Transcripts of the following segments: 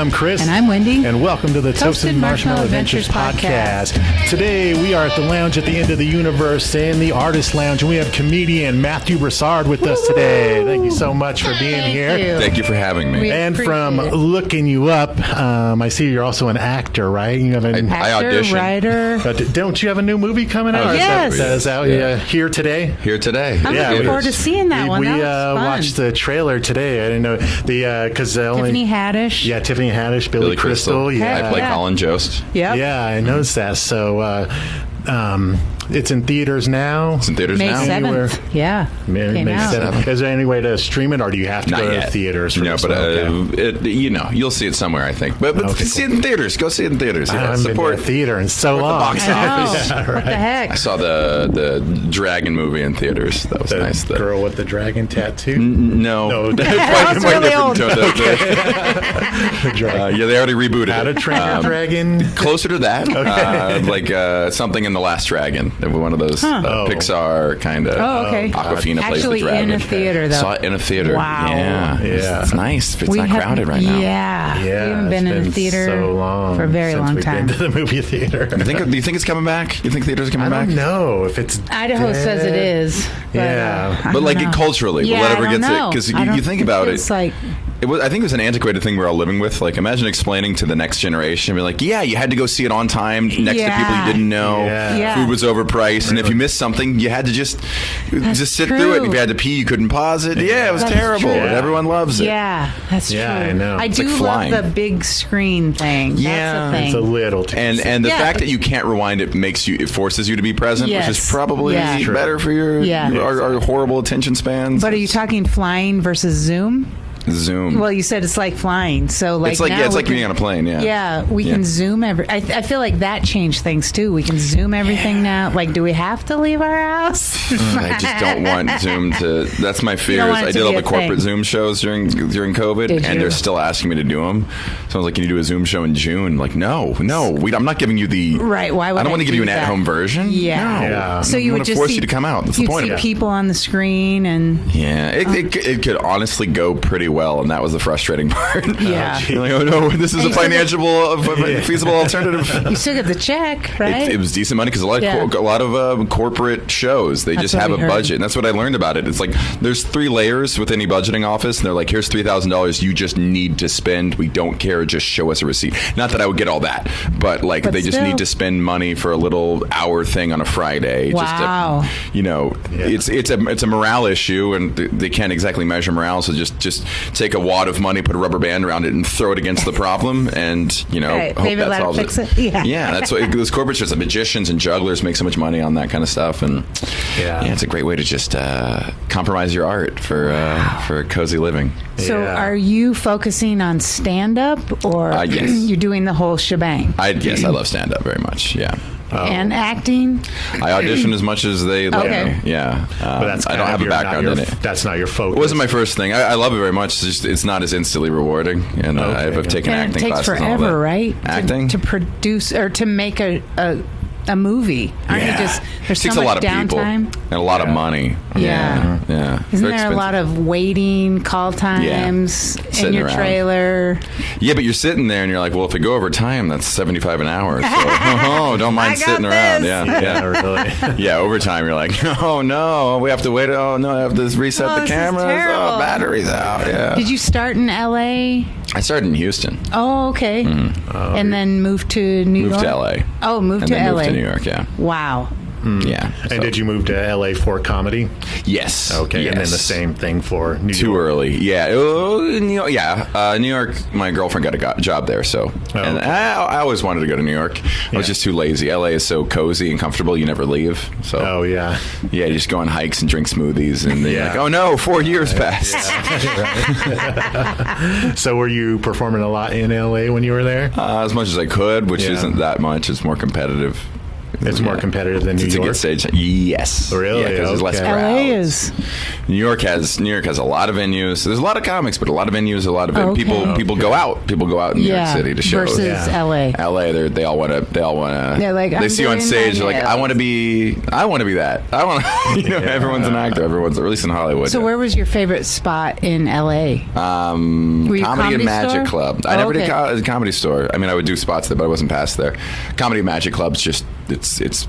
I'm Chris. And I'm Wendy. And welcome to the Toasted Marshmallow Adventures podcast. Today we are at the lounge at the end of the universe in the Artist Lounge, and we have comedian Matthew Broussard with us today. Thank you so much for being here. Thank you for having me. And from looking you up, I see you're also an actor, right? You have an actor, writer. But don't you have a new movie coming out? Yes. Is that here today? Here today. I'm looking forward to seeing that one. We That was fun. watched the trailer today. I didn't know because Tiffany Haddish. Yeah, Tiffany Haddish, Billy Crystal. Yeah, I play Colin Jost. Yep. Yeah, I noticed that. So it's in theaters now. It's in theaters May now. 7th. Yeah. May 7th. Is there any way to stream it, or do you have to Not go yet. to theaters? No, but you'll see it somewhere, I think. But see it in theaters. Go see it in theaters. I haven't been to a theater in so long. The box office. I know. What the heck? I saw the Dragon movie in theaters. That was nice. The girl with the dragon tattoo? No. That was really old. Dragon. They already rebooted How to it. Train Your Dragon? Closer to that. Like something in The Last Dragon. One of those Pixar kind of. Oh, okay. Awkwafina plays the Actually dragon. in a theater, though. Saw it in a theater. Wow. Yeah. It's nice. It's not crowded right now. Yeah. We haven't been in a theater so long for a very long since time. we've been to the movie theater. Do you think it's coming back? You think theaters are coming I back? don't know if it's Idaho says it is. But, Yeah. But like culturally, Yeah, whatever I don't gets it. know. Because I don't you think about it. It's like... I think it was an antiquated thing we're all living with. Like, imagine explaining to the next generation, be like, yeah, you had to go see it on time next to people you didn't know. Yeah. Food was overpriced. And if you missed something, you had to just sit through it. And if you had to pee, you couldn't pause it. Yeah, it was terrible. true. And everyone loves it. Yeah, that's true. I know. I It's do like love flying. the big screen thing. Yeah. That's the thing. It's a little too And the Yeah. fact that you can't rewind it it forces you to be present, which is Yes. probably Yeah. better for our horrible attention spans. But are you talking flying versus Zoom? Zoom. Well, you said it's like flying, so like it's like now it's we like can- being on a plane. Yeah, we can Zoom every. I feel like that changed things too. We can Zoom everything now. Like, do we have to leave our house? I just don't want Zoom to. That's my fear. don't want it I to did all be the a corporate thing. Zoom shows during COVID, Did and you? they're still asking me to do them. So I was like, "Can you do a Zoom show in June?" Like, no, I'm not giving you the Right, why would I don't I want to give do you an that? at-home version. Yeah. No. Yeah. So you I'm would gonna just force see, you to come out. That's the you'd point. see people on the screen, and Yeah, it could honestly go pretty well, and that was the frustrating part. Yeah. You're like, oh no, this is a feasible alternative. you still get the check, right? It was decent money because a lot of corporate shows, they That's just what have we a heard. budget, and that's what I learned about it. It's like there's 3 layers with any budgeting office, and they're like, here's $3,000 you just need to spend. We don't care, just show us a receipt. Not that I would get all that, but they just still. need to spend money for a little hour thing on a Friday. Wow. Just to, it's a morale issue, and they can't exactly measure morale. So just take a wad of money, put a rubber band around it, and throw it against the problem, and Right. hope Maybe that let it solves fix it. Yeah. That's what those corporate shows. The magicians and jugglers make so much money on that kind of stuff, and it's a great way to just compromise your art for cozy living. So Yeah. are you focusing on stand-up, or Yes. you're doing the whole shebang? I love stand-up very much. Yeah. And acting? I audition as much as they let Okay. me. Yeah. But that's I don't have a background in it. That's not your focus. It wasn't my first thing. I love it very much. it's not as instantly rewarding, and I've taken And acting it takes classes and all forever, that. right? Acting To produce or to make a movie. Aren't you just there's it takes so a much lot of people downtime? and a a lot of money. Yeah. Yeah. Isn't Very there a lot of waiting, call times in Sitting your around. trailer? Yeah, but you're sitting there and you're like, well, if we go over time, that's $75 an hour. So don't mind I got sitting around. this. Yeah. really. Yeah, over time, you're like, oh no, we have to wait. Oh no, I have to reset Oh, the this is cameras. terrible. Oh, batteries out. Yeah. Did you start in L.A.? I started in Houston. Oh, okay. And then moved to New York? Moved to LA. Oh, moved And to then L.A. moved to New York, yeah. Wow. Yeah. And did you move to LA for comedy? Yes. Okay, and then Yes. the same thing for New York. Too early. Yeah. New York, my girlfriend got a job there, so. And okay. I always wanted to go to New York. I was just too lazy. LA is so cozy and comfortable, you never leave. So. Oh, yeah. Yeah, you just go on hikes and drink smoothies, and then you're Yeah. like, oh no, 4 years passed. So were you performing a lot in LA when you were there? As much as I could, which Yeah. isn't that much. It's more competitive. It's more competitive than New It's York. a good stage. Yes. Really? Yeah, because there's less Okay. crowds. LA is. New York has a lot of venues. There's a lot of comics, but a lot of venues, a lot of Okay. people go out. People go out in New York City to shows. Versus Yeah. LA. LA, they all want to. They're like, they I'm see you on doing stage. my They're like, I nails. want to be that. I want. Everyone's an actor. Everyone's, at least in Hollywood. So where was your favorite spot in LA? Were you Comedy and Magic Store? Club. I never did okay. a Comedy Store. I mean, I would do spots there, but I wasn't past there. Comedy and Magic Club's just it's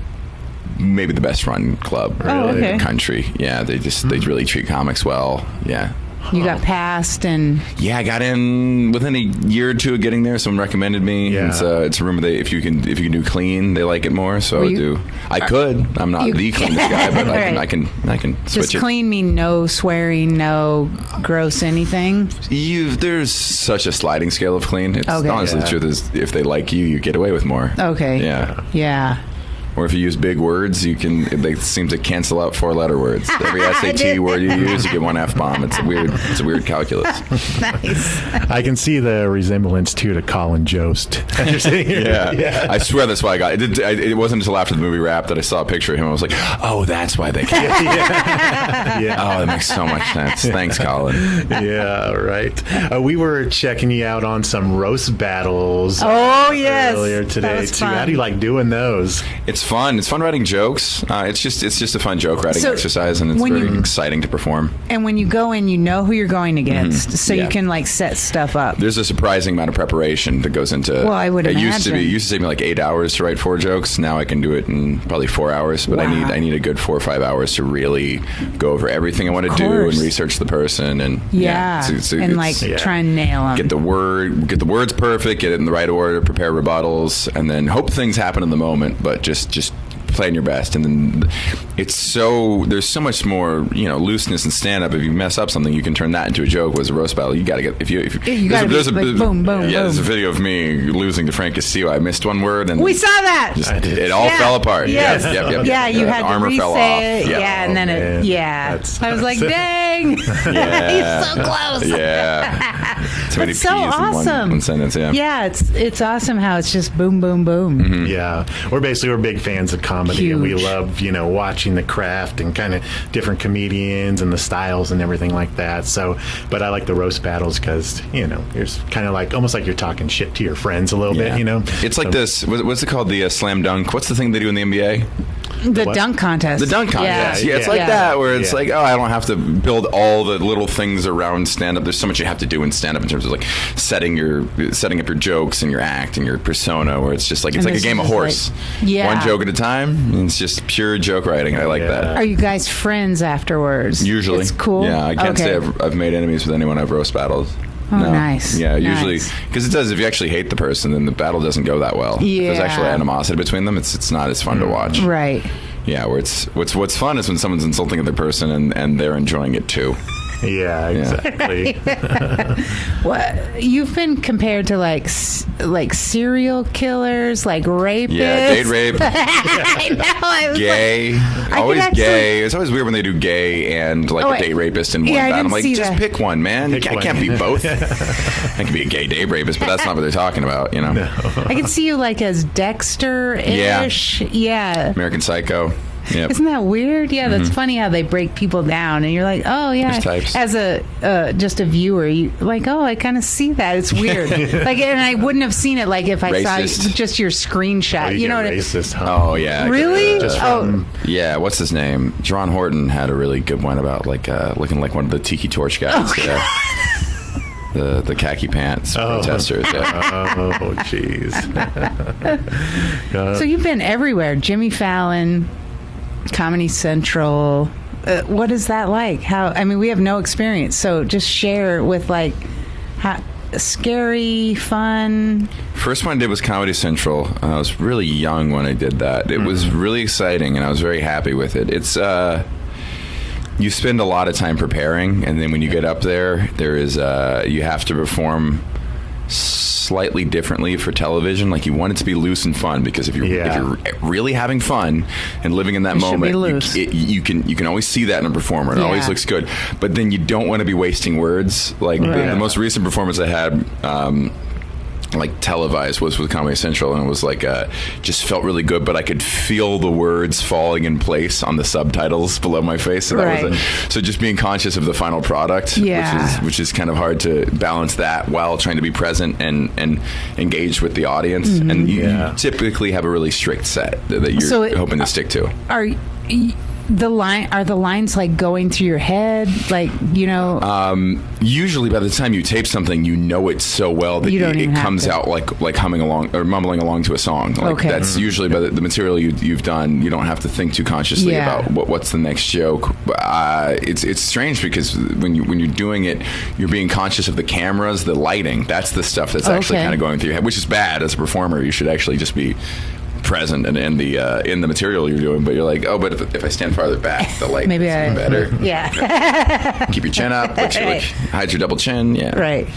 maybe the best run club Oh, okay. in the country. Yeah, they really treat comics well. Yeah. You got passed and Yeah, I got in within a year or two of getting there. Someone recommended me. Yeah. It's a room that if you can do clean, they like it more. So Were I you- do. I could. I'm not You- the cleanest guy, but Right. I can just switch it. clean mean no swearing, no gross anything. There's such a sliding scale of clean. It's Okay. honestly Yeah. the truth is if they like you, you get away with more. Okay. Yeah. Yeah. Or if you use big words, they seem to cancel out 4-letter words. Every SAT did. word you use, you get one F-bomb. It's a weird calculus. Nice. I can see the resemblance too to Colin Jost. Yeah. I swear that's why I got it. It wasn't until after the movie wrapped that I saw a picture of him. I was like, oh, that's why they came. Yeah. Oh, that makes so much sense. Thanks, Colin. Yeah, right. We were checking you out on some roast battles Oh, yes. earlier That today was too. How fun. do you like doing those? It's fun. It's fun writing jokes. It's just a fun joke writing So, exercise, and it's when very you- exciting to perform. And when you go in, you know who you're going against, so Yeah. you can like set stuff up. There's a surprising amount of preparation that goes into. Well, I would it used to imagine. take me like 8 hours to write 4 jokes. Now I can do it in probably 4 hours. But Wow. I need a good 4 or 5 hours to really go over everything I want to do and course. research the person and Yeah. so And like Yeah. try and nail them. get the words perfect, get it in the right order, prepare rebuttals, and then hope things happen in the moment. But just playing your best, and then there's so much more looseness in stand up. If you mess up something, you can turn that into a joke. Was a roast battle, you got to get if you gotta be like, boom, boom, yeah, there's a boom. video of me losing to Frank Castillo. I missed one word and We saw that. I did. it all Yeah. fell apart. Yes. Yep. Yeah, you had to armor fell off. re-say it. Yeah, and then man. That's I was like, awesome. dang, Yeah. he's so close. Yeah, too many That's so P's in awesome. one sentence. Yeah. Yeah, it's awesome how it's just boom, boom, boom. Yeah, we're big fans of comedy, and we Huge. love watching the craft and kind of different comedians and the styles and everything like that. So, but I like the roast battles because it's kind of like almost like you're talking shit to your friends a little bit. It's like this. What's it called? The slam dunk. What's the thing they do in the NBA? The what? dunk contest. The dunk contest. Yeah, it's yeah. like Yeah. that where it's Yeah. like, oh, I don't have to build all the little things around stand up. There's so much you have to do in stand up in terms of like setting up your jokes and your act and your persona, where it's just like it's And like a this game of is horse. like- yeah. One joke at a time. And it's just pure joke writing. I like Yeah. that. Are you guys friends afterwards? Usually. It's cool. Yeah, I can't say Okay. I've made enemies with anyone I've roast battled. Oh, nice. Yeah, usually Nice. because it does. If you actually hate the person, then the battle doesn't go that well. If there's actually Yeah. animosity between them, it's not as fun to watch. Right. Yeah, where what's fun is when someone's insulting the person and they're enjoying it too. Yeah, exactly. What you've been compared to like serial killers, like rapists. Yeah, date rape, I know. I was gay, could always actually- gay. It's always weird when they do gay and like Oh, a date rapist in one yeah, I battle. I'm didn't like, see just that. pick one, man. Pick I one. can't be both. I can be a gay date rapist, but that's not what they're talking about. I can see you like as Dexter-ish. Yeah. American Psycho. Yep. Isn't that weird? Yeah, that's funny how they break people down, and you're like, oh yeah. There's types. As a just a viewer, you like, oh, I kind of see that. It's weird. Like, and I wouldn't have seen it like if I Racist. saw just your screenshot. You know get what I racist, huh? Oh yeah. Really? Just Oh, from Yeah, what's his name? John Horton had a really good one about like looking like one of the Tiki Torch guys. The khaki pants protesters. Yeah. Oh, jeez. so you've been everywhere. Jimmy Fallon, Comedy Central. What is that like? How? I mean, we have no experience, so just share with like how scary, fun. First one I did was Comedy Central. I was really young when I did that. It was really exciting, and I was very happy with it. It's you spend a lot of time preparing, and then when you get up there, there is you have to perform slightly differently for television. Like you want it to be loose and fun, because if you're really having fun and living in that It should be moment, loose. you can always see that in a performer. It always Yeah. looks good, but then you don't want to be wasting words. Like Right. the most recent performance I had. like televised was with Comedy Central, and it was like just felt really good, but I could feel the words falling in place on the subtitles below my face. So that was so just being conscious of the final product, which is kind of hard to balance that while trying to be present and engaged with the audience. And you typically have a really strict set that you're hoping to stick to. Are the lines like going through your head, like, you know? Usually by the time you tape something, you know it so well that it comes out like humming along or mumbling along to a song. Like that's usually by the material you've done. You don't have to think too consciously about what's the next joke. It's strange because when you're doing it, you're being conscious of the cameras, the lighting. That's the stuff that's actually kind of going through your head, which is bad. As a performer, you should actually just be present and in the material you're doing, but you're like, oh, but if I stand farther back, the light is better. Yeah. Keep your chin up, hide your double chin. Yeah. Right.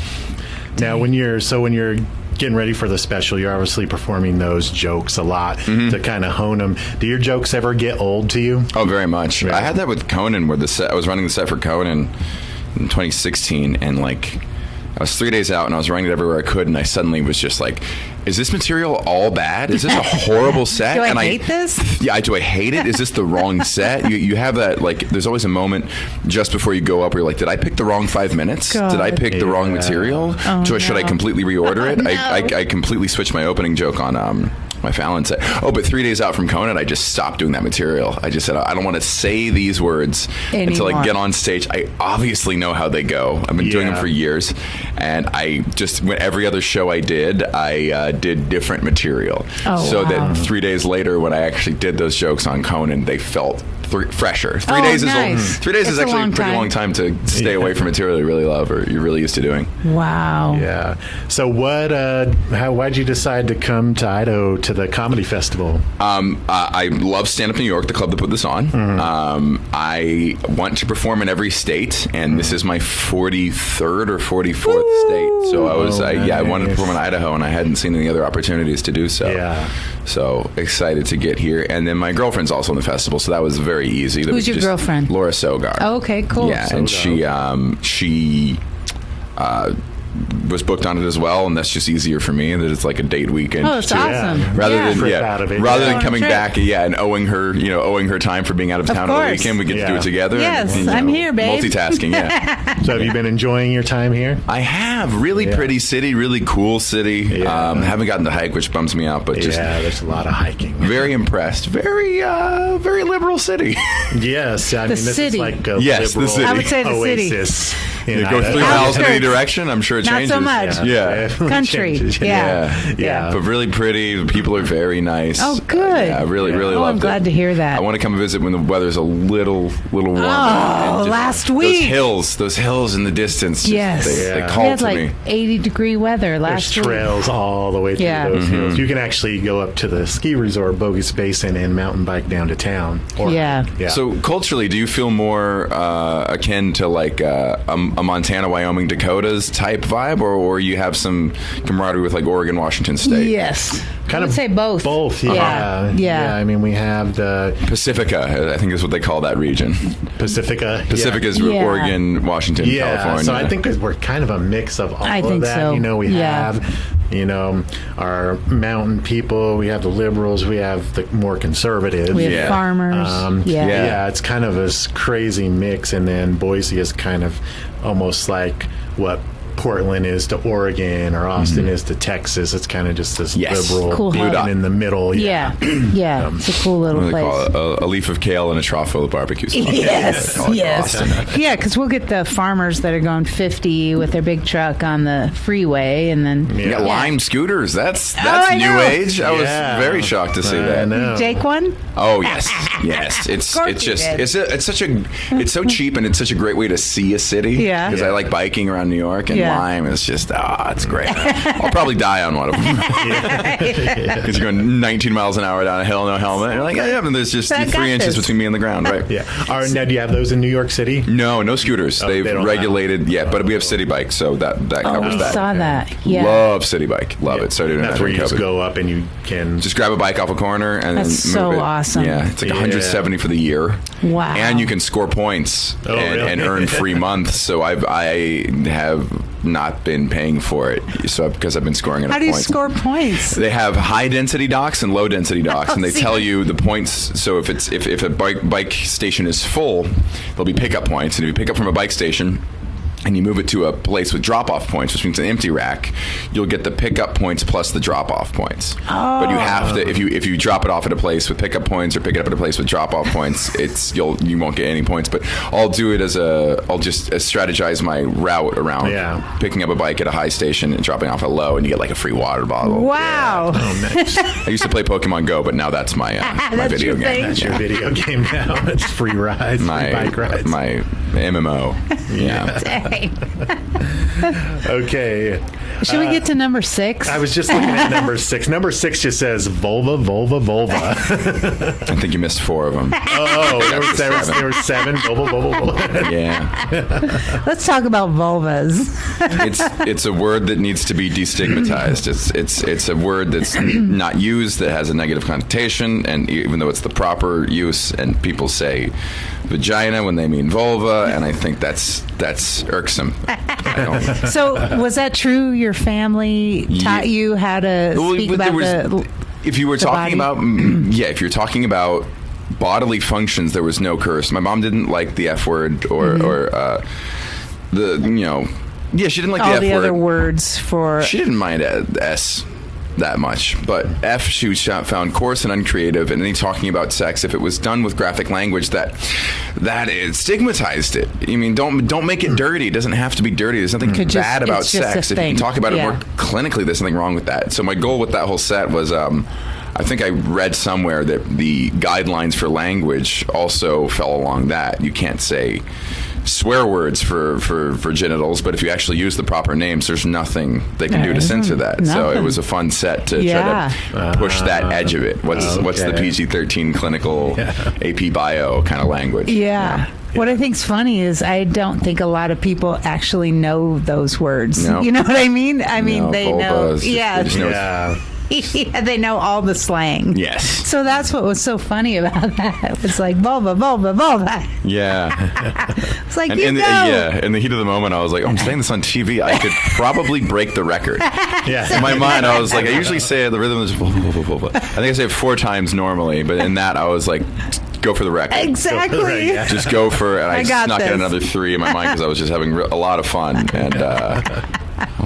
Now, when you're getting ready for the special, you're obviously performing those jokes a lot to kind of hone them. Do your jokes ever get old to you? Oh, very much. Right. I had that with Conan, where I was running the set for Conan in 2016, and like I was 3 days out and I was running it everywhere I could, and I suddenly was just like, is this material all bad? Is this a horrible set? Do I hate this? Yeah, do I hate it? Is this the wrong set? You have that, like, there's always a moment just before you go up where you're like, did I pick the wrong 5 minutes? God. Did I pick the wrong material? Should I completely reorder it? No. I completely switched my opening joke on my Fallon set. Oh, but 3 days out from Conan, I just stopped doing that material. I just said, I don't want to say these words until I get on stage. I obviously know how they go. I've been doing them for years. And I just, every other show I did different material. That 3 days later, when I actually did those jokes on Conan, they felt fresher. 3 days is actually a pretty long time to stay away from material you really love or you're really used to doing. Wow. Yeah. So why'd you decide to come to Idaho to the comedy festival? I love Standup New York, the club that put this on. I want to perform in every state, and this is my 43rd or 44th state. So I wanted to perform in Idaho, and I hadn't seen any other opportunities to do so. Yeah. So excited to get here. And then my girlfriend's also in the festival, so that was very easy. Who's your girlfriend? Laura Sogar. Oh, okay, cool. Yeah, and she was booked on it as well, and that's just easier for me. That it's like a date weekend. Oh, it's awesome. Rather than coming trip. back, and owing her time for being out of town on the weekend, we get to do it together. Yes, and, I'm here, babe. Multitasking, yeah. So have you been enjoying your time here? I have. Really pretty city, really cool city. Yeah. Haven't gotten to hike, which bums me out, but just there's a lot of hiking. Very impressed. Very liberal city. Yes, I mean this city. is like a the city. I would say the oasis. city. You go 3 miles in any direction, I'm sure it Not changes. so much. Yeah. Country. Yeah. But really pretty. The people are very nice. Oh, good. Yeah, I really loved it. I'm glad to hear that. I want to come visit when the weather's a little warmer. Oh, last week. Those hills in the distance. Yes. They We call had to like me. 80-degree weather last There's week. trails all the way through those hills. You can actually go up to the ski resort, Bogus Basin, and mountain bike down to town. Yeah. So culturally, do you feel more akin to like a Montana, Wyoming, Dakotas type vibe, or you have some camaraderie with like Oregon, Washington State? Yes. Kind I would of say both. Both, Yeah. I mean, we have the Pacifica, I think is what they call that region. Pacifica. Pacifica is Oregon, Washington, California. So I think we're kind of a mix of all I of think that. so. We have, our mountain people, we have the liberals, we have the more conservative. We have farmers. It's kind of this crazy mix, and then Boise is kind of almost like what Portland is to Oregon, or Austin is to Texas. It's kind of just this liberal Cool being hub. in the middle. Yeah. It's a cool little What do they place. call it? A leaf of kale and a trough full of barbecue sauce. Yes. Austin. Yeah, because we'll get the farmers that are going 50 with their big truck on the freeway, and then Lime scooters. That's I new know. age. I was very shocked to see I that. know. Jake one. Oh yes. It's course you just did. it's so cheap, and it's such a great way to see a city. Yeah. Because I like biking around New York, and Lime is just it's great. I'll probably die on one of them. Because you're going 19 miles an hour down a hill, no helmet. You're like, and there's just I got 3 inches this. between me and the ground, right? Now, do you have those in New York City? No scooters. They've they don't regulated, but we have City Bike, so that covers We that. saw that. Yeah. Love City Bike. Love it. Started doing That's that where during you just COVID. go up and you can Just grab a bike off a corner and That's then so move it. awesome. Yeah, it's like 170 for the year. Wow. And you can score points really? and earn free months. So I have not been paying for it. So because I've been scoring enough How do you points. score points? They have high density docks and low density docks, and they see. tell you the points. So if a bike station is full, there'll be pickup points, and if you pick up from a bike station and you move it to a place with drop-off points, which means an empty rack, you'll get the pickup points plus the drop-off points. Oh. But you have to, if you drop it off at a place with pickup points or pick it up at a place with drop-off points, you won't get any points. But I'll do it I'll just strategize my route around picking up a bike at a high station and dropping off at a low, and you get like a free water bottle. Wow. Oh, nice. I used to play Pokemon Go, but now that's my my That's video your game. thing? That's your video game now. It's free rides, free bike rides. My MMO. Yeah. Dang. Okay. Should we get to number 6? I was just looking at number 6. Number 6 just says vulva, vulva, vulva. I think you missed 4 of them. Oh, there were 7. Vulva, vulva, vulva. Yeah. Let's talk about vulvas. It's a word that needs to be destigmatized. It's a word that's not used, that has a negative connotation, and even though it's the proper use, and people say vagina when they mean vulva, and I think that's irksome. So was that true? Your family taught you how to speak about if you were talking body? about if you're talking about bodily functions, there was no curse. My mom didn't like the F word or she didn't like all the F the word. other words for. She didn't mind S that much, but F she found coarse and uncreative, and any talking about sex, if it was done with graphic language, that it stigmatized it. I mean, don't make it dirty. It doesn't have to be dirty. There's nothing bad about it's just a sex. If you thing. can talk about it more Yeah. clinically, there's something wrong with that. So my goal with that whole set was I think I read somewhere that the guidelines for language also fell along that. You can't say swear words for genitals, but if you actually use the proper names, there's nothing they can do to censor that. So it Nothing. was a fun set to try to push that edge of it. What's the PG-13 clinical AP bio kind of language? Yeah. What I think's funny is I don't think a lot of people actually know those words. No. You know what I mean? I mean, they know. vulvas, Yeah. they just know Yeah, they know all the slang. Yes. So that's what was so funny about that. It's like vulva, vulva, vulva. Yeah. It's like, In the heat of the moment, I was like, I'm saying this on TV. I could probably break the record. Yeah. In my mind, I was like, I usually say the rhythm is vulva, vulva, vulva. I think I say it 4 times normally, but in that, I was like, go for the record. Exactly. Right, yeah. Just go for it. And I got snuck this. in another 3 in my mind because I was just having a lot of fun. And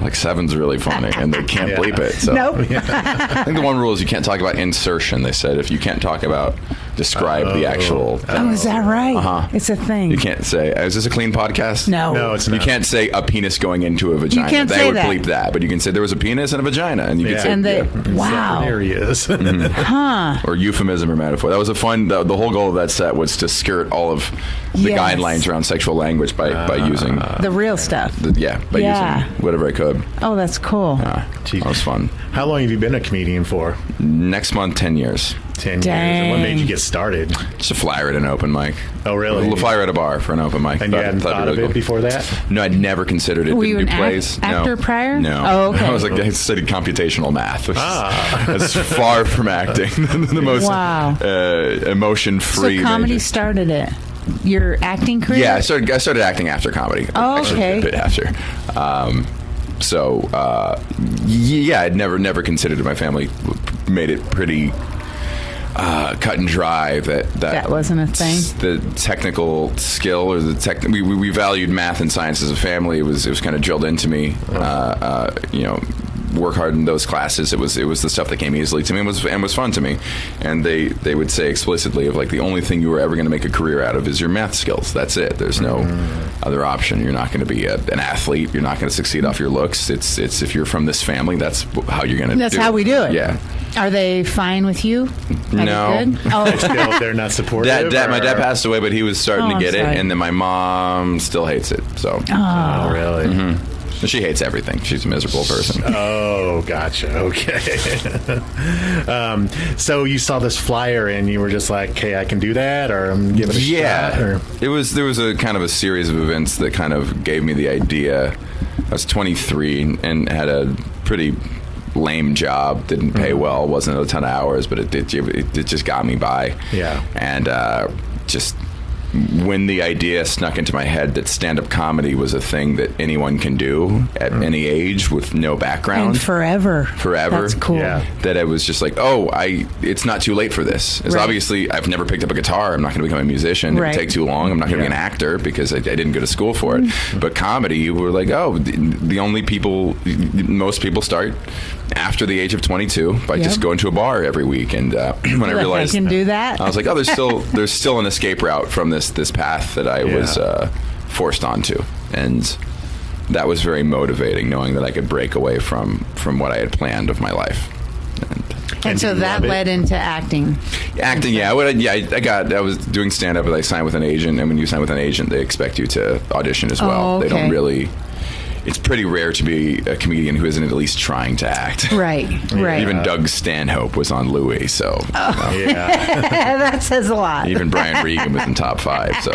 like 7's really funny, and they can't bleep it. So Nope. I think the one rule is you can't talk about insertion. They said if you can't talk about describe the actual. Oh, is that right? Uh-huh. It's a thing. You can't say. Is this a clean podcast? No, it's not. You can't say a penis going into a vagina. can't They say would that. bleep that, but you can say there was a penis and a vagina, and you can say And they, wow. There he is. Huh. or euphemism or metaphor. That was a fun. The whole goal of that set was to skirt all of the Yes. guidelines around sexual language by using The real stuff. using whatever I could. Oh, that's cool. That was fun. How long have you been a comedian for? Next month, 10 years. 10 years. And what made you get started? Just a flyer at an open mic. Oh, really? A flyer at a bar for an open mic. And you hadn't thought of it before that? No, I'd never considered it. Were Didn't you do an plays. actor no. prior? No. Oh, okay. I studied computational math, which is far from acting. The most Wow. emotion-free. So comedy major. started it. Your acting career? Yeah, I started acting after comedy. Oh, Actually, okay. a bit after. I'd never considered it. My family made it pretty cut and dry that wasn't a thing. The technical skill or we valued math and science as a family. It was kind of drilled into me. Work hard in those classes. It was the stuff that came easily to me and was fun to me. And they would say explicitly of like the only thing you were ever going to make a career out of is your math skills. That's it. There's no other option. You're not going to be an athlete. You're not going to succeed off your looks. It's if you're from this family, that's how you're going to. That's how we do it. Yeah. Are they fine with you? No. Good? Oh, Still, they're not supportive? My dad passed away, but he was starting to I'm get it, sorry. and then my mom still hates it. So Oh, really? she hates everything. She's a miserable person. Oh, gotcha. Okay. So you saw this flyer and you were just like, "Okay, I can do that," or "I'm giving it a shot." Or There was a kind of a series of events that kind of gave me the idea. I was 23 and had a pretty lame job, didn't pay well, wasn't a ton of hours, but it just got me by. Yeah. And just when the idea snuck into my head that stand-up comedy was a thing that anyone can do at any age with no background. And forever. That's cool. Yeah. That I was just like, it's not too late for this. It's Right. obviously, I've never picked up a guitar. I'm not going to become a musician. Right. It would take too long. I'm not going to be an actor because I didn't go to school for it. But comedy, we're like, the only people, most people start after the age of 22 by just going to a bar every week. And when I realized I can do that, I was like, there's still an escape route from this path that I was forced onto, and that was very motivating, knowing that I could break away from what I had planned of my life. and so do you that love it? led into acting. Acting, I was doing stand-up, and I signed with an agent, and when you sign with an agent, they expect you to audition as well. Oh, They don't okay. really. It's pretty rare to be a comedian who isn't at least trying to act. Right. Even Doug Stanhope was on Louis, so Yeah. That says a lot. even Brian Regan was in top 5. So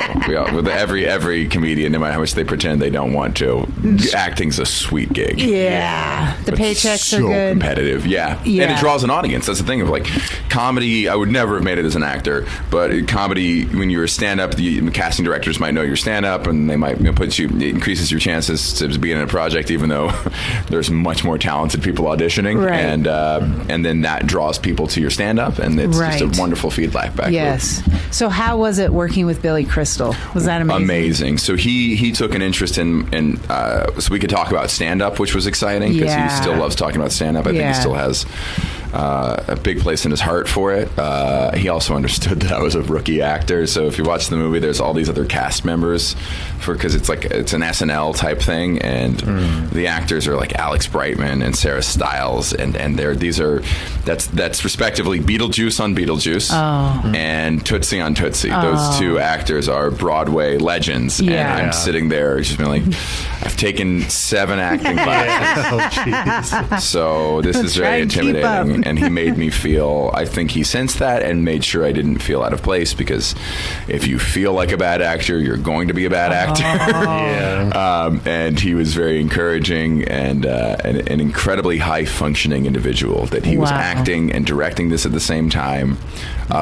with every comedian, no matter how much they pretend they don't want to, acting's a sweet gig. Yeah. The But paychecks so are good. competitive, yeah. Yeah. And it draws an audience. That's the thing of like comedy. I would never have made it as an actor, but comedy, when you're a stand-up, the casting directors might know you're stand-up, and they might put you. It increases your chances to be in a project, even though there's much more talented people auditioning, Right. and then that draws people to your stand-up, and it's just Right. a wonderful feedback back. Yes. So how was it working with Billy Crystal? Was that amazing? Amazing. So he took an interest in so we could talk about stand-up, which was exciting because Yeah. he still loves talking about stand-up. I think Yeah. he still has a big place in his heart for it. He also understood that I was a rookie actor. So if you watch the movie, there's all these other cast members because it's an SNL type thing, and the actors are like Alex Brightman and Sarah Stiles, and that's respectively Beetlejuice on Beetlejuice and Tootsie on Tootsie. Those two actors are Broadway legends, Yeah. and I'm sitting there just being like, I've taken 7 acting classes. Oh, jeez. So this is very Try and keep intimidating, up. and he made me feel. I think he sensed that and made sure I didn't feel out of place, because if you feel like a bad actor, you're going to be a bad actor. Yeah. And he was very encouraging and an incredibly high functioning individual. That he was Wow. acting and directing this at the same time.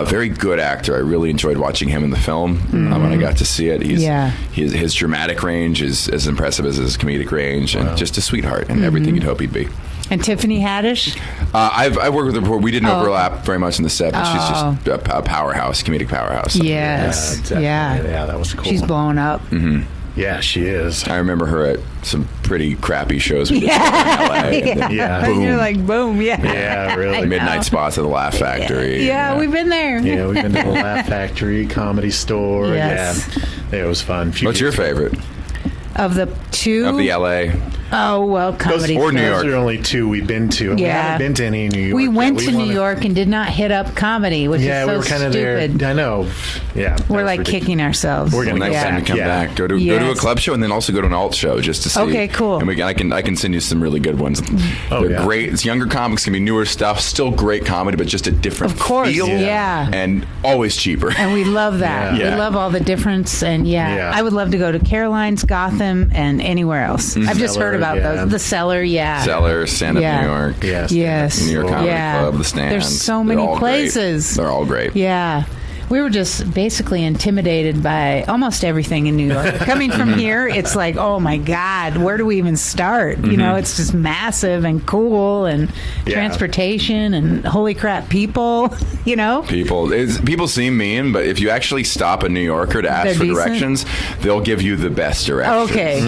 Very good actor. I really enjoyed watching him in the film when I got to see it. His dramatic range is as impressive as his comedic range, and just a sweetheart and everything you'd hope he'd be. And Tiffany Haddish? I've worked with her before. We didn't overlap very much in the set, but she's just a powerhouse, comedic powerhouse. Yes. definitely. Yeah. Yeah, that was cool. She's blown up. Yeah, she is. I remember her at some pretty crappy shows we did in LA. And then Yeah. And you're boom. like, boom, yeah. Yeah, really. Midnight spots at the Laugh Factory. Yeah, we've been there. Yeah, we've been to the Laugh Factory, Comedy Store. Yes. Yeah, it was fun. What's your favorite Of the two? of the LA? Oh, well, comedy. or New Those York. are only 2 we've been to. We Yeah. haven't been to any in New York. We yet. went to New wanna- York and did not hit up comedy, which Yeah, is so we were kind of stupid. there. I know. Yeah. that We're was like ridiculous. kicking ourselves. We're gonna Next go time you back. come Yeah. back, go to a Yes. club show and then also go to an alt show just to see. Okay, cool. And I can send you some really good ones. They're yeah. great. It's younger comics, can be newer stuff, still great comedy, but just a different Of course, feel. yeah. And always cheaper. And we love that. Yeah. We love all the difference. And Yeah. I would love to go to Caroline's, Gotham, and anywhere else. I've just heard Cellar, about yeah. those. The Cellar, yeah. Cellar, Stand Up Yeah. New York. Yes. Yes. New York Comedy Yeah. Club, The Stand. There's so They're many all great. places. They're all great. Yeah. We were just basically intimidated by almost everything in New York. Coming from here, it's like, oh my God, where do we even start? You know, it's just massive and cool, and Yeah. transportation, and holy crap, people, you know? People seem mean, but if you actually stop a New Yorker to ask They're for decent? directions, they'll give you the best directions. Okay.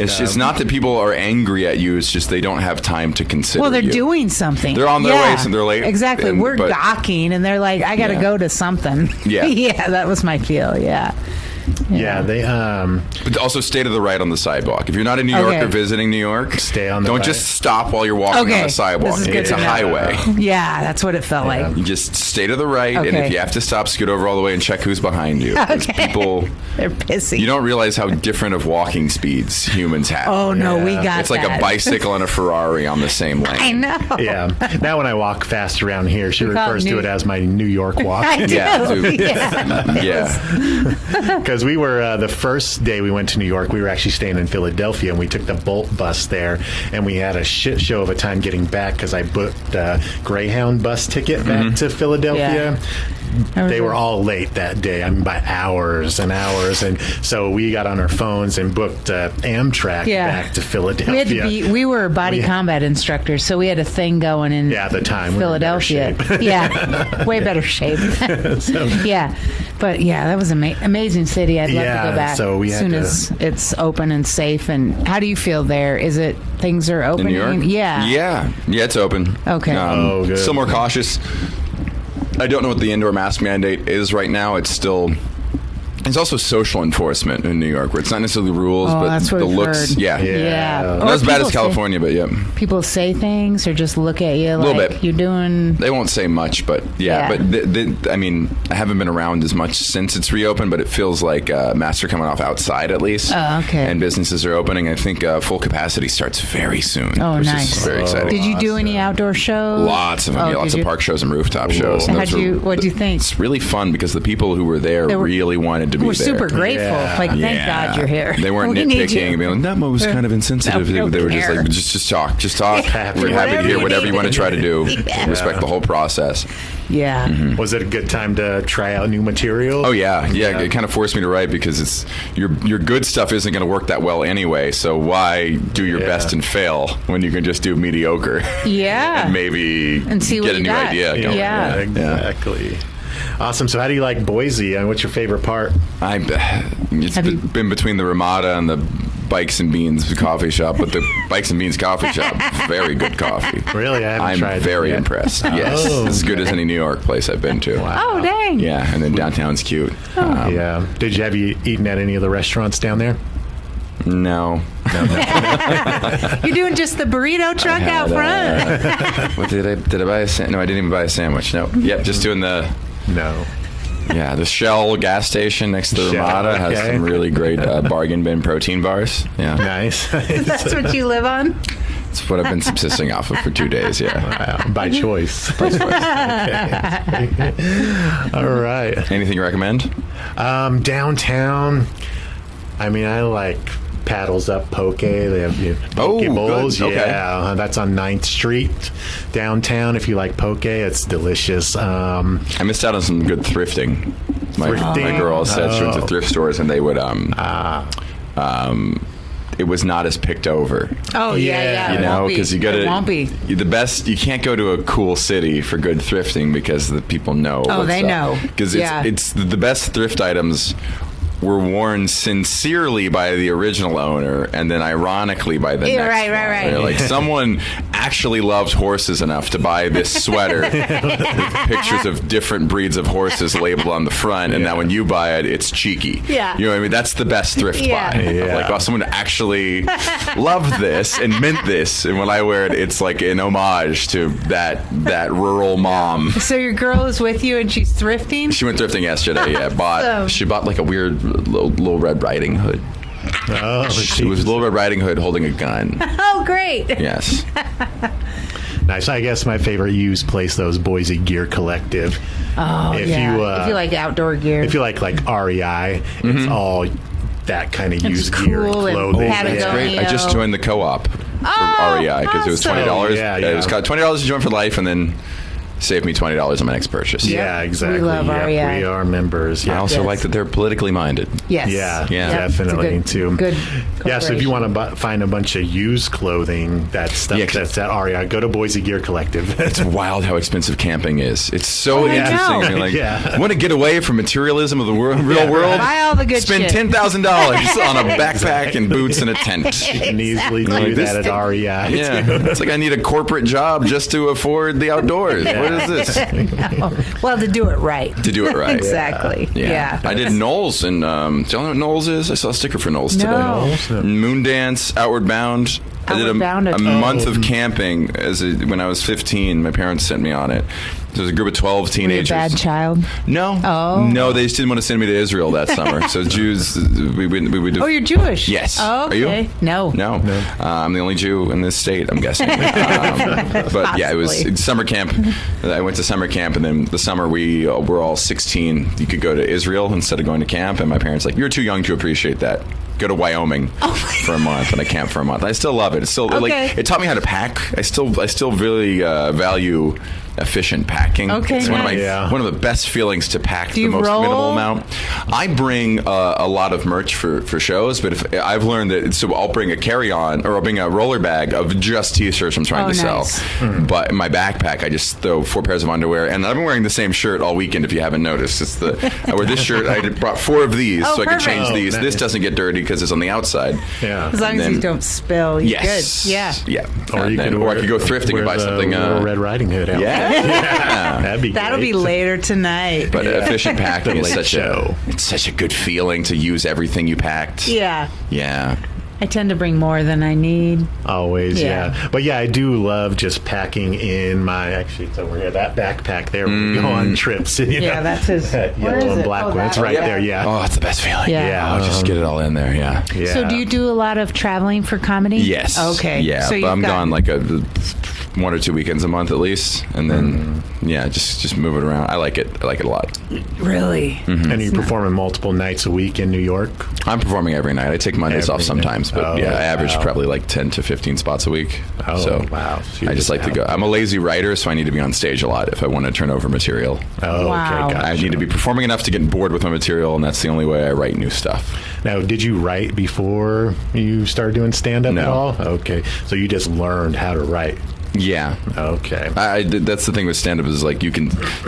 It's not that people are angry at you. It's just they don't have time to consider. Well, they're you. doing something. They're on their way, so they're late. Exactly. We're but- gawking, and they're like, I got to Yeah. go to something. Yeah. Yeah, that was my feel. Yeah. Yeah, they But also stay to the right on the sidewalk. If you're not in New York Okay. or visiting New York, Stay on the Don't right. just stop while you're walking Okay. on the sidewalk. This is good It's to a know. highway. Yeah, that's what it felt like. You just stay to the right, and Okay. if you have to stop, scoot over all the way and check who's behind you. 'Cause Okay. people, They're pissy. you don't realize how different of walking speeds humans have. Oh no, we got It's like that. a bicycle and a Ferrari on the same lane. I know. Yeah. Now when I walk fast around here, she We call it refers to New- it as my New York walk. I do. Yeah, dude. Yeah. Yeah. Because we were, the first day we went to New York, we were actually staying in Philadelphia, and we took the Bolt bus there, and we had a shit show of a time getting back because I booked a Greyhound bus ticket back to Philadelphia. they were all late that day. I mean, by hours and hours. And so we got on our phones and booked Amtrak back to Philadelphia. We were body combat instructors, so we had a thing going in at the time, Philadelphia. Way better shape. Yeah. But yeah, that was amazing city. I'd love to go back as soon as it's open and safe. And how do you feel there? Is it things are opening? In New York? Yeah, it's open. Okay. Good. Still more cautious. I don't know what the indoor mask mandate is right now. It's also social enforcement in New York, where it's not necessarily rules, but that's what the we've looks. heard. Yeah. Not as bad as California, but yeah. People say things or just look at you like bit. You're doing. They won't say much, but But I mean, I haven't been around as much since it's reopened, but it feels like masks are coming off outside at least. Oh, okay. And businesses are opening. I think full capacity starts very soon. Oh, which nice. is very exciting. Did you do any outdoor shows? Lots of them. Lots of park shows and rooftop shows. And What'd you think? It's really fun because the people who were there really wanted to be there. We're super grateful. Like, thank God you're here. They weren't nitpicking and being like, that was kind of insensitive. They were just like, just talk. We're happy to hear whatever you want to try to do. Respect the whole process. Yeah. Mm-hmm. Was it a good time to try out new material? Oh yeah. It kind of forced me to write because it's your good stuff isn't going to work that well anyway. So why do your best and fail when you can just do mediocre? Yeah. And maybe see get a new idea going. Yeah. Exactly. Awesome. So how do you like Boise? And what's your favorite part? It's been between the Ramada and the Bikes and Beans coffee shop, but the Bikes and Beans coffee shop, very good coffee. Really? I haven't tried it. I'm very yet. impressed. Yes. It's as good as any New York place I've been to. Wow. Oh, dang. Yeah, and then downtown's cute. Have you eaten at any of the restaurants down there? No. You're doing just the burrito truck out front. What did I buy? No, I didn't even buy a sandwich. No. Yep, just doing the... No. Yeah, the Shell gas station next to the Ramada has some really great bargain bin protein bars. Yeah. Nice. That's what you live on? That's what I've been subsisting off of for 2 days, yeah. Wow. By choice. Okay. All right. Anything you recommend? Downtown, I mean, I like Paddles Up Poke. They have poke bowls. Good. Okay. Yeah, that's on 9th Street downtown. If you like poke, it's delicious. I missed out on some good thrifting. My girl said she went to thrift stores and they would it was not as picked over. Oh yeah. You know, because you got to. It won't be. The best. You can't go to a cool city for good thrifting because the people know. Oh, they know. Because it's the best thrift items were worn sincerely by the original owner and then ironically by the next one. Right. Like someone actually loves horses enough to buy this sweater with pictures of different breeds of horses labeled on the front, and now when you buy it, it's cheeky. Yeah. You know what I mean? That's the best thrift buy. Yeah. Like, oh, someone actually loved this and meant this, and when I wear it, it's like an homage to that rural mom. So your girl is with you and she's thrifting? She went thrifting yesterday, She bought like a weird little Red Riding Hood. Oh, She was Little Red Riding Hood holding a gun. Oh, great. Yes. nice. I guess my favorite used place, though, is Boise Gear Collective. Oh, if you like outdoor gear. If you like REI, it's all that kind of used gear and clothing. That's great. I just joined the co-op for REI because it was $20. It was $20 to join for life, and then saved me $20 on my next purchase. Yeah, exactly. We love REI. We are members. I also like that they're politically minded. Yes. Yeah, definitely too. Good. Yeah, so if you want to find a bunch of used clothing, that's stuff that's at REI, go to Boise Gear Collective. It's wild how expensive camping is. It's so interesting. I mean, I want to get away from materialism of the real world. Buy all the good Spend shit. $10,000 on a backpack and boots and a tent. You can easily do that at REI. Yeah, it's like I need a corporate job just to afford the outdoors. What is this? No. Well, to do it right. Exactly. Yeah. I did Knowles, and do you know what Knowles is? I saw a sticker for Knowles today. Moondance, Outward Bound. I did a month of camping when I was 15. My parents sent me on it. There was a group of 12 teenagers. Were you a bad child? No. Oh. No, they just didn't want to send me to Israel that summer. So Jews, we would. Oh, you're Jewish? Yes. Oh, okay. Are you? No. I'm the only Jew in this state, I'm guessing. But yeah, it was summer camp. I went to summer camp, and then the summer we were all 16. You could go to Israel instead of going to camp, and my parents like, you're too young to appreciate that. go to Wyoming for a month, and I camp for a month. I still love it. It's still like it taught me how to pack. I still really value efficient packing. Okay, it's one of the best feelings to pack the most minimal amount. I bring a lot of merch for shows, but if I've learned that, so I'll bring a carry-on or I'll bring a roller bag of just t-shirts I'm trying to sell. But in my backpack, I just throw 4 pairs of underwear, and I've been wearing the same shirt all weekend. If you haven't noticed, it's I wear this shirt. I brought 4 of these so I can change these. Nice. This doesn't get dirty because it's on the outside. Yeah, as long as you don't spill, you're good. Yeah. Or I could go thrifting and buy something. Red Riding Hood. That'd be That'll be later tonight. But efficient packing is such a good feeling to use everything you packed. Yeah. Yeah. I tend to bring more than I need. Always, yeah. But yeah, I do love just packing in my, actually it's over here, that backpack there when we go on trips. Yeah, that's his. That yellow and black one. It's right there, yeah. Oh, it's the best feeling. Yeah. Just get it all in there, yeah. So do you do a lot of traveling for comedy? Yes. Okay. Yeah, so I'm gone like 1 or 2 weekends a month at least, and then just move it around. I like it. I like it a lot. Really? And you performing multiple nights a week in New York? I'm performing every night. I take Mondays off sometimes, but I average probably like 10 to 15 spots a week. So I just like to go. I'm a lazy writer, so I need to be on stage a lot if I want to turn over material. Okay, gotcha. I need to be performing enough to get bored with my material, and that's the only way I write new stuff. Now, did you write before you started doing stand-up at all? Okay, so you just learned how to write. Yeah. Okay. That's the thing with stand-up is like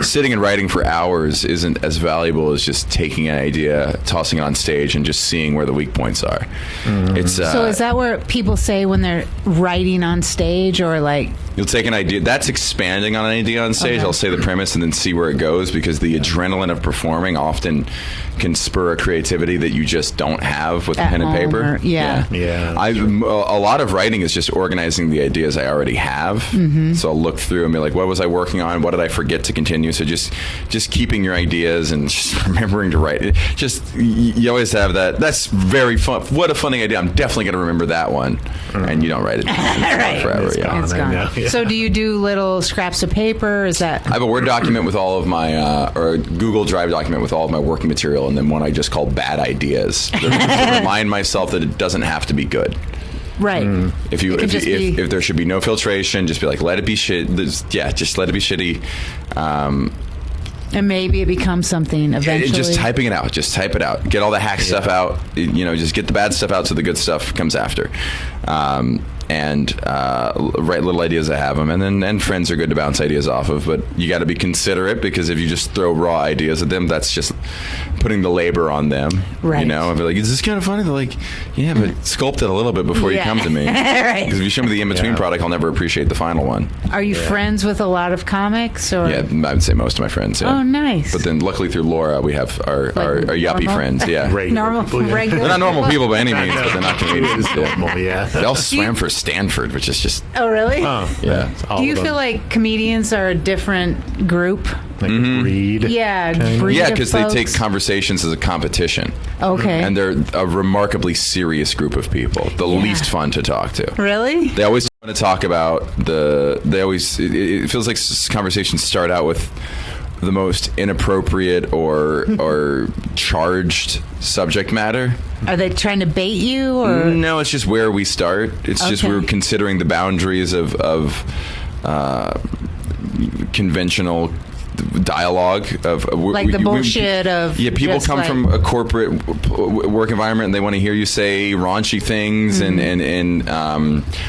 sitting and writing for hours isn't as valuable as just taking an idea, tossing it on stage, and just seeing where the weak points are. It's so is that where people say when they're writing on stage, or like you'll take an idea that's expanding on an idea on stage. I'll say the premise and then see where it goes, because the adrenaline of performing often can spur a creativity that you just don't have with a pen and paper. Yeah. A lot of writing is just organizing the ideas I already have. So I'll look through and be like, what was I working on? What did I forget to continue? So just keeping your ideas and just remembering to write it. Just, you always have that. That's very fun. What a funny idea. I'm definitely going to remember that one. And you don't write it forever. It's gone. So do you do little scraps of paper? Is that? I have a Word document with all of my, or a Google Drive document with all of my working material, and then one I just call bad ideas. To remind myself that it doesn't have to be good. Right. If there should be no filtration, just be like, let it be shit. Just let it be shitty. And maybe it becomes something eventually. Just typing it out. Just type it out. Get all the hack stuff out. Just get the bad stuff out so the good stuff comes after. Write little ideas I have them, and friends are good to bounce ideas off of, but you got to be considerate, because if you just throw raw ideas at them, that's just putting the labor on them. Right. I'd be like, is this kind of funny? They're like, yeah, but sculpt it a little bit before you come to me. Right. Because if you show me the in-between product, I'll never appreciate the final one. Are you friends with a lot of comics? Or? Yeah, I would say most of my friends. Yeah. Oh, nice. But then luckily through Laura, we have our yuppie friends. Yeah. Regular. They're not normal people by any means, but they're not comedians. Yeah. They all swam for Stanford, which is just... Oh, really? Yeah. Do you feel like comedians are a different group? Like a breed? Yeah. Yeah, because they take conversations as a competition. Okay. And they're a remarkably serious group of people. The least fun to talk to. Really? They always want to talk about it feels like conversations start out with the most inappropriate or charged subject matter. Are they trying to bait you, or no? It's just where we start. It's just we're considering the boundaries of conventional dialogue of like the bullshit of people come from a corporate work environment, and they want to hear you say raunchy things and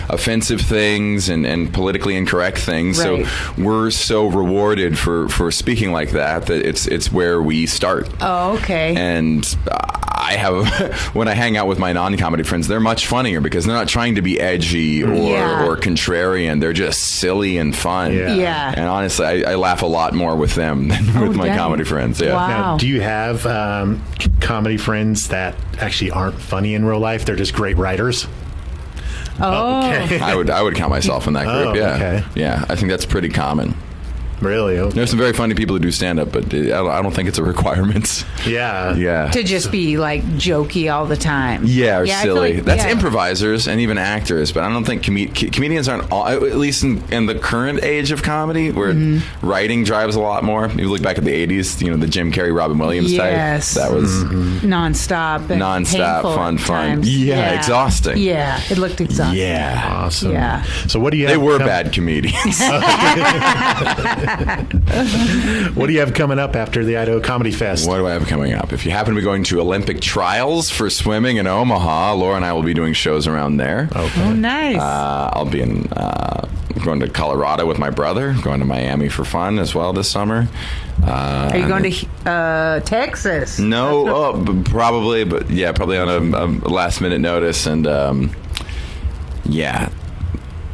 offensive things and politically incorrect things. Right. So we're so rewarded for speaking like that it's where we start. Oh, okay. And I have when I hang out with my non-comedy friends, they're much funnier because they're not trying to be edgy or contrarian. They're just silly and fun. Yeah. And honestly, I laugh a lot more with them than with my comedy friends. Yeah. Wow. Now, do you have comedy friends that actually aren't funny in real life? They're just great writers? Oh. Okay. I would count myself in that group. Oh, yeah. okay. Yeah. I think that's pretty common. Really? Okay. There's some very funny people who do stand-up, but I don't think it's a requirement. Yeah. Yeah. To just be like jokey all the time. Yeah, or I feel silly. like- That's yeah. improvisers and even actors, but I don't think comedians aren't all, at least in the current age of comedy, where writing drives a lot more. You look back at the 80s, the Jim Carrey, Robin Williams Yes. type. That was Nonstop. And painful fun. times. Yeah, exhausting. Yeah, it looked exhausting. Yeah. Awesome. Yeah. So what do you They have were bad comedians. What do you have coming up after the Idaho Comedy Fest? What do I have coming up? If you happen to be going to Olympic trials for swimming in Omaha, Laura and I will be doing shows around there. Okay. Oh, nice. I'll be going to Colorado with my brother, going to Miami for fun as well this summer. Are you going to Texas? No, probably, but yeah, probably on a last minute notice. And yeah.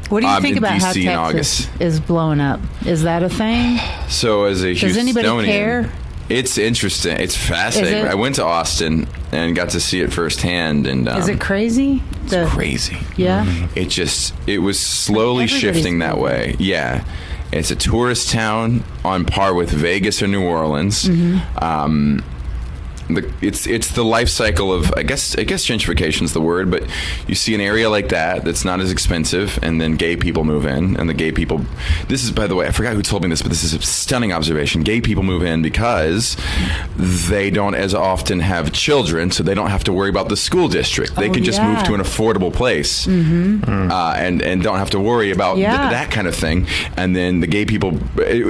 What do you think in about how DC in Texas August. is blowing up? Is that a thing? So as a Does anybody Houstonian, care? it's interesting. It's fascinating. Is it? I went to Austin and got to see it firsthand. And Is it crazy? it's crazy. Yeah. It was slowly Everybody's shifting that moving. way. Yeah. It's a tourist town on par with Vegas or New Orleans. It's the life cycle of I guess gentrification is the word, but you see an area like that's not as expensive, and then gay people move in, and the gay people. This is, by the way, I forgot who told me this, but this is a stunning observation. Gay people move in because they don't as often have children, so they don't have to worry about the school district. They can just move to an affordable place, and don't have to worry about that kind of thing. And then the gay people,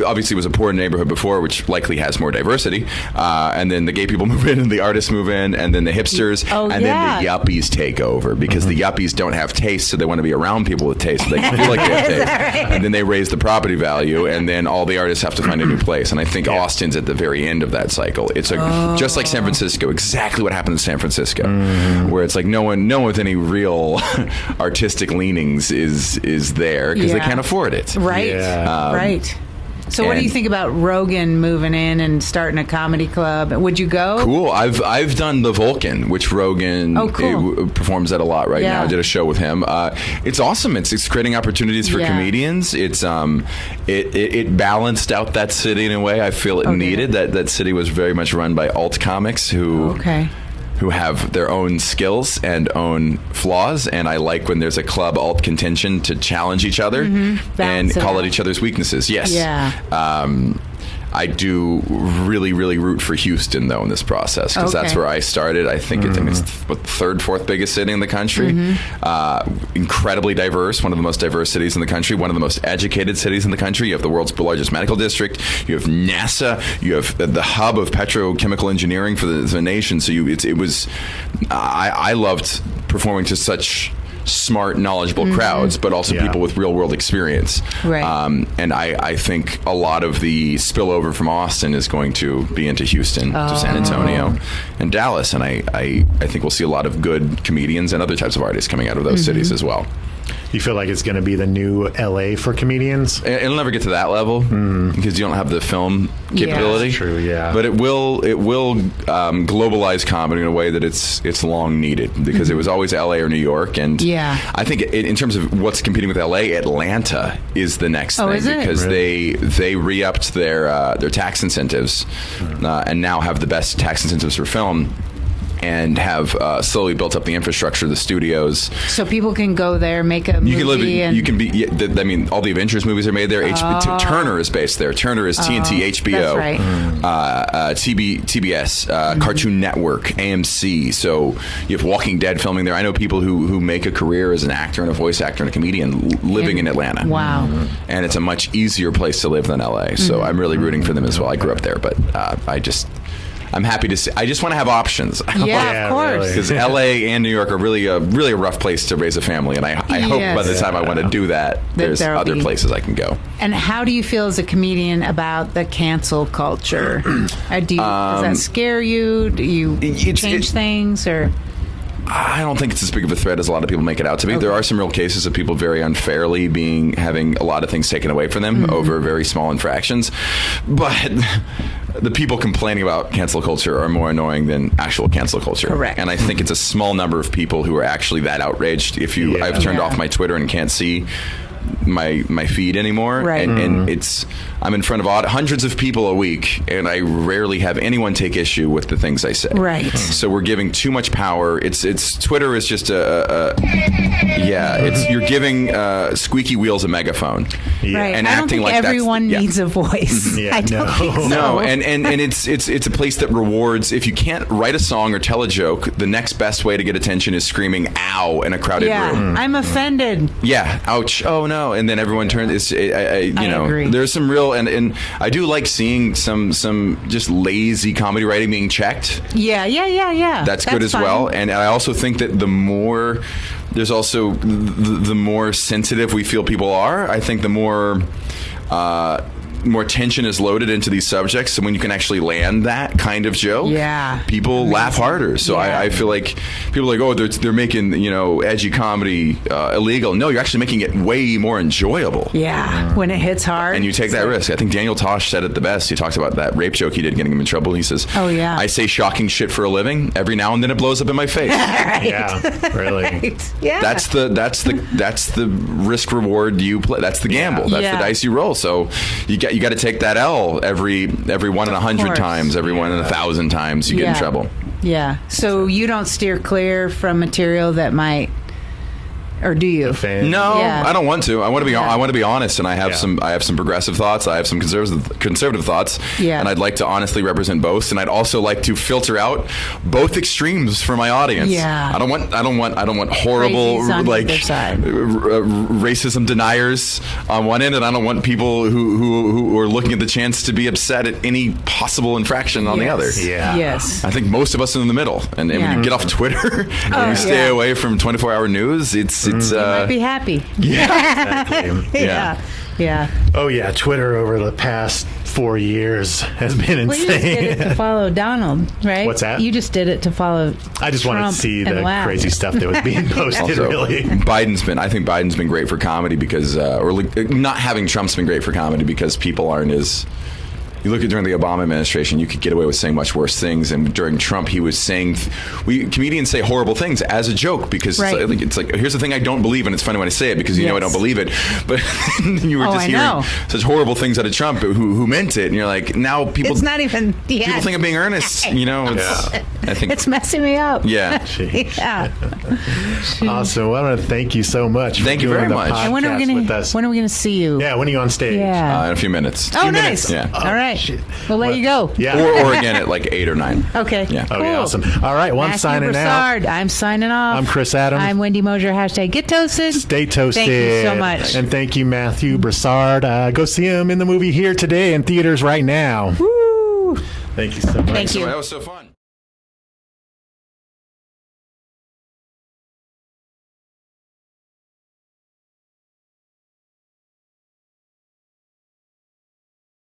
obviously, it was a poor neighborhood before, which likely has more diversity, and then the gay people move in, and the artists move in, and then the hipsters, then the yuppies take over because the yuppies don't have taste, so they want to be around people with taste, so they can feel like they have taste. Right? And then they raise the property value, and then all the artists have to find a new place. And I think Austin's at the very end of that cycle. It's just like San Francisco, exactly what happened in San Francisco, where it's like no one with any real artistic leanings is there because they can't afford it. Right. Yeah. Right. So what do you think about Rogan moving in and starting a comedy club? Would you go? Cool. I've done the Vulcan, which Rogan performs at a lot right now. I did a show with him. It's awesome. It's creating opportunities for comedians. It's it balanced out that city in a way I feel it needed. That city was very much run by alt comics who have their own skills and own flaws, and I like when there's a club alt contention to challenge each other and call out each other's weaknesses. Yes. Yeah. I do really, really root for Houston, though, in this process, because that's where I started. I think it's the third, fourth biggest city in the country. Incredibly diverse, one of the most diverse cities in the country, one of the most educated cities in the country. You have the world's largest medical district. You have NASA. You have the hub of petrochemical engineering for the nation. So I loved performing to such smart, knowledgeable crowds, but also people with real world experience. Right. And I think a lot of the spillover from Austin is going to be into Houston, to San Antonio, and Dallas. And I think we'll see a lot of good comedians and other types of artists coming out of those cities as well. You feel like it's going to be the new LA for comedians? It'll never get to that level because you don't have the film capability. That's true, yeah. But it will globalize comedy in a way that it's long needed, because it was always LA or New York, and I think in terms of what's competing with LA, Atlanta is the next thing, is it? because Really? they re-upped their tax incentives and now have the best tax incentives for film, and have slowly built up the infrastructure, the studios. So people can go there, make a movie. You can live. You can be. I mean, all the Avengers movies are made there. Turner is based there. Turner is TNT, HBO, that's right. TBS, Cartoon Network, AMC. So you have Walking Dead filming there. I know people who make a career as an actor and a voice actor and a comedian living in Atlanta. Wow. And it's a much easier place to live than LA. So I'm really rooting for them as well. I grew up there, but I'm happy to see. I just want to have options. Yeah, of course. Because LA and New York are really a rough place to raise a family, and I hope by the time I want to do that, there's other places I can go. And how do you feel as a comedian about the cancel culture? Does that scare you? Do you change things, or? I don't think it's as big of a threat as a lot of people make it out to be. There are some real cases of people very unfairly having a lot of things taken away from them over very small infractions. But the people complaining about cancel culture are more annoying than actual cancel culture. Correct. And I think it's a small number of people who are actually that outraged. I've turned off my Twitter and can't see my feed anymore. Right. And I'm in front of hundreds of people a week, and I rarely have anyone take issue with the things I say. Right. So we're giving too much power. It's Twitter is just you're giving squeaky wheels a megaphone. Yeah. Right. And I don't acting think like that's everyone needs a voice. Yeah, I don't think so. No, and it's a place that rewards. If you can't write a song or tell a joke, the next best way to get attention is screaming "ow" in a crowded room. I'm offended. Yeah, ouch, oh no, and then everyone turns. I agree. There's some real and I do like seeing some just lazy comedy writing being checked. Yeah. That's good as fine. well, and I also think that the more there's also the more sensitive we feel people are, I think the more tension is loaded into these subjects. So when you can actually land that kind of joke, people laugh harder. So I feel like people are like, oh, they're making edgy comedy illegal. No, you're actually making it way more enjoyable. Yeah, when it hits hard. And you take that risk. I think Daniel Tosh said it the best. He talked about that rape joke he did getting him in trouble. He says, oh, yeah. I say shocking shit for a living. Every now and then it blows up in my face. Right. Yeah, really. Right. Yeah. That's the risk reward you play. That's the gamble. That's the dice you roll. So you got to take that L every 1 in 100 times, every 1 in 1,000 times you get in trouble. Yeah. So you don't steer clear from material that might, or do you? No, I don't want to. I want to be. I want to be honest, and I have some. I have some progressive thoughts. I have some conservative thoughts. Yeah. And I'd like to honestly represent both, and I'd also like to filter out both extremes for my audience. Yeah. I don't want horrible like racism deniers on one end, and I don't want people who are looking at the chance to be upset at any possible infraction on the other. Yeah. Yes. I think most of us are in the middle, and when you get off Twitter and when you stay away from 24-hour news, it's you might be happy. Yeah, exactly. Yeah. Oh yeah, Twitter over the past 4 years has been Well, you just insane. did it to follow Donald, right? What's that? You just did it to follow I just wanted Trump to see and the laugh. crazy stuff that was being posted. Also, really, I think Biden's been great for comedy because, not having Trump's been great for comedy because people aren't as. You look at during the Obama administration, you could get away with saying much worse things, and during Trump, he was saying, comedians say horrible things as a joke because it's like here's the thing I don't believe, and it's funny when I say it because you know I don't believe it, but you were just hearing such horrible things out of Trump who meant it, and you're like, now people. It's not even. Yeah. People think I'm being earnest, I think it's messing me up. Yeah. Yeah. Awesome. Well, I want to thank you so much. Thank for you doing very the much. And when are we gonna see you? Yeah, when are you on stage? Yeah. In a few minutes. Oh, nice. Yeah. All right. Shit. We'll let you go. Yeah. Or again at like 8 or 9. Okay. Yeah. Okay, Cool. awesome. All right, well, I'm Matthew signing Broussard. out. I'm signing off. I'm Chris Adams. I'm Wendy Mosier. #Get toasted. Stay toasted. Thank you so much. And thank you, Matthew Broussard. Go see him in the movie Here Today in theaters right now. Woo. Thank you so much. Thank you. That was so fun.